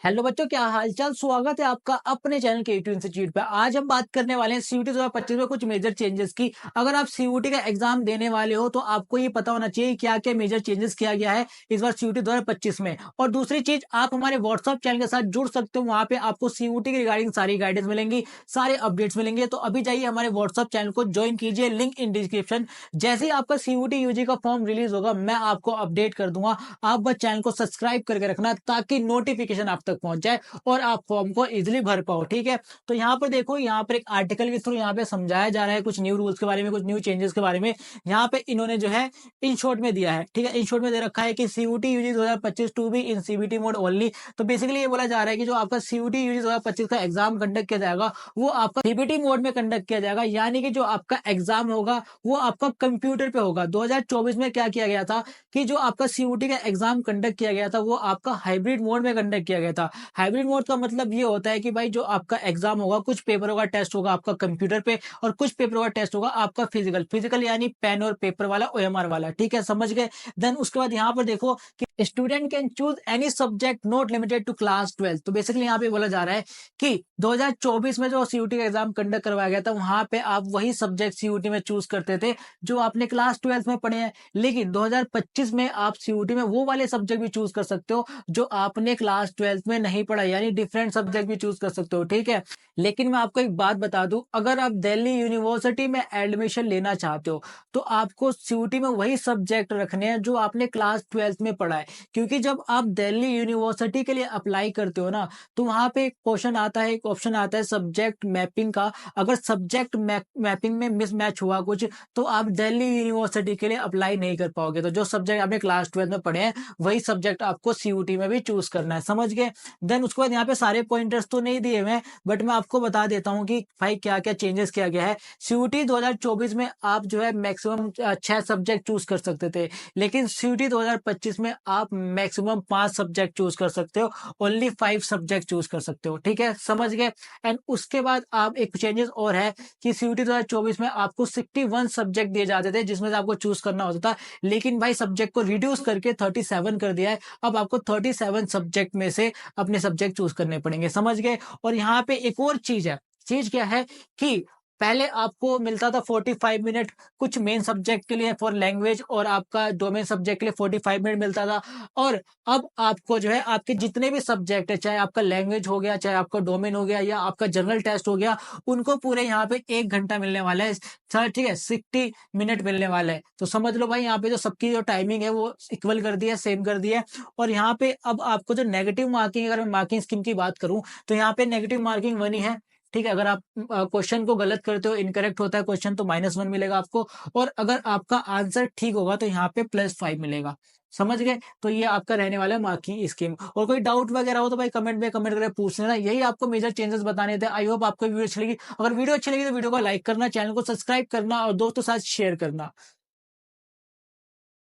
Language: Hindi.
हेलो बच्चों, क्या हालचाल। स्वागत है आपका अपने चैनल के यूट्यूब इंस्टीट्यूट पे। आज हम बात करने वाले हैं सीयूटी 2025 में कुछ मेजर चेंजेस की। अगर आप सीयूटी का एग्जाम देने वाले हो तो आपको ये पता होना चाहिए क्या क्या मेजर चेंजेस किया गया है इस बार सीयूटी 2025 में। और दूसरी चीज, आप हमारे व्हाट्सअप चैनल के साथ जुड़ सकते हो। वहां पे आपको सीयूटी के रिगार्डिंग सारी गाइडेंस मिलेंगी, सारे अपडेट्स मिलेंगे। तो अभी जाइए हमारे व्हाट्सअप चैनल को ज्वाइन कीजिए, लिंक इन डिस्क्रिप्शन। जैसे ही आपका सीयूटी यूजी का फॉर्म रिलीज होगा मैं आपको अपडेट कर दूंगा। आप बस चैनल को सब्सक्राइब करके रखना ताकि नोटिफिकेशन आप तक पहुंच जाए और आप फॉर्म को इजीली भर पाओ। ठीक है, तो यहाँ पर देखो, यहाँ पर एक आर्टिकल के थ्रू यहाँ पे समझाया जा रहा है कुछ न्यू रूल्स के बारे में, कुछ न्यू चेंजेस के बारे में। यहाँ पे इन्होंने जो है इन शॉर्ट में दिया है। ठीक है, इन शॉर्ट में दे रखा है कि CUET UG 2025 to be in CBT mode only. तो बेसिकली ये बोला जा रहा है कि जो आपका सीयूटी यूजी 2025 का एग्जाम कंडक्ट किया जाएगा वो आपका सीबीटी मोड में कंडक्ट किया जाएगा। यानी कि जो आपका एग्जाम होगा वो आपका कंप्यूटर पे होगा। 2024 में क्या किया गया था कि जो आपका सीयूटी का एग्जाम कंडक्ट किया गया था वो आपका हाइब्रिड मोड में कंडक्ट किया गया था। हाइब्रिड मोड का मतलब ये होता है कि भाई जो आपका एग्जाम होगा, कुछ पेपरों का टेस्ट होगा आपका कंप्यूटर पे और कुछ पेपरों का टेस्ट होगा आपका फिजिकल। फिजिकल यानी पेन और पेपर वाला, ओएमआर वाला। ठीक है, समझ गए। देन उसके बाद यहाँ पर देखो कि student can choose any subject not limited to class 12। तो बेसिकली यहाँ पे बोला जा रहा है कि 2024 में जो सीयूटी का एग्जाम कंडक्ट करवाया गया था वहां पे आप वही सब्जेक्ट सीयूटी में चूज करते थे जो आपने क्लास 12 में पढ़े हैं। लेकिन 2025 में आप सीयूटी में वो वाले सब्जेक्ट भी चूज कर सकते हो जो आपने क्लास 12 में नहीं पढ़ा, यानी डिफरेंट सब्जेक्ट भी चूज कर सकते हो। ठीक है, लेकिन मैं आपको एक बात बता दूं, अगर आप दिल्ली यूनिवर्सिटी में एडमिशन लेना चाहते हो तो आपको सीयूटी में वही सब्जेक्ट रखने हैं जो आपने क्लास 12 में पढ़ा है। क्योंकि जब आप दिल्ली यूनिवर्सिटी के लिए अप्लाई करते हो ना तो वहां पे एक क्वेश्चन आता है, एक ऑप्शन आता है सब्जेक्ट मैपिंग का। अगर सब्जेक्ट मैपिंग में मिसमैच हुआ कुछ तो आप दिल्ली यूनिवर्सिटी के लिए अप्लाई नहीं कर पाओगे। तो जो सब्जेक्ट आपने क्लास 12 में पढ़े हैं वही सब्जेक्ट आपको सीयूटी में भी चूज करना है, समझ गए। देन उसके बाद यहाँ पे सारे पॉइंटर्स तो नहीं दिए हुए, बट मैं आपको बता देता हूँ कि भाई क्या क्या चेंजेस किया गया है। सीयूटी 2024 में आप जो है मैक्सिमम 6 सब्जेक्ट चूज कर सकते थे, लेकिन सीयूटी 2025 में आप मैक्सिमम 5 सब्जेक्ट चूज कर सकते हो, ओनली 5 सब्जेक्ट चूज कर सकते हो। ठीक है, समझ गए। एंड उसके बाद आप एक चेंजेस और है कि सीयूटी 2024 में आपको 61 सब्जेक्ट दिए जाते थे जिसमें से आपको चूज करना होता था, लेकिन भाई सब्जेक्ट को रिड्यूस करके 37 कर दिया है। अब आपको 37 सब्जेक्ट में से अपने सब्जेक्ट चूज करने पड़ेंगे, समझ गए। और यहाँ पे एक और चीज है। चीज क्या है कि पहले आपको मिलता था 45 मिनट कुछ मेन सब्जेक्ट के लिए फॉर लैंग्वेज और आपका डोमेन सब्जेक्ट के लिए 45 मिनट मिलता था। और अब आपको जो है आपके जितने भी सब्जेक्ट है, चाहे आपका लैंग्वेज हो गया, चाहे आपका डोमेन हो गया या आपका जनरल टेस्ट हो गया, उनको पूरे यहाँ पे 1 घंटा मिलने वाला है सर। ठीक है, 60 मिनट मिलने वाला है। तो समझ लो भाई यहाँ पे जो सबकी जो टाइमिंग है वो इक्वल कर दी है, सेम कर दी है। और यहाँ पे अब आपको जो नेगेटिव मार्किंग, अगर मैं मार्किंग स्कीम की बात करूं तो यहाँ पे नेगेटिव मार्किंग 1 ही है। ठीक है, अगर आप क्वेश्चन को गलत करते हो, इनकरेक्ट होता है क्वेश्चन, तो -1 मिलेगा आपको। और अगर आपका आंसर ठीक होगा तो यहाँ पे +5 मिलेगा, समझ गए। तो ये आपका रहने वाला है मार्किंग स्कीम। और कोई डाउट वगैरह हो तो भाई कमेंट में कमेंट करके पूछ लेना। यही आपको मेजर चेंजेस बताने थे। आई होप आपको वीडियो अच्छी लगी। अगर वीडियो अच्छी लगी तो वीडियो को लाइक करना, चैनल को सब्सक्राइब करना और दोस्तों के साथ शेयर करना।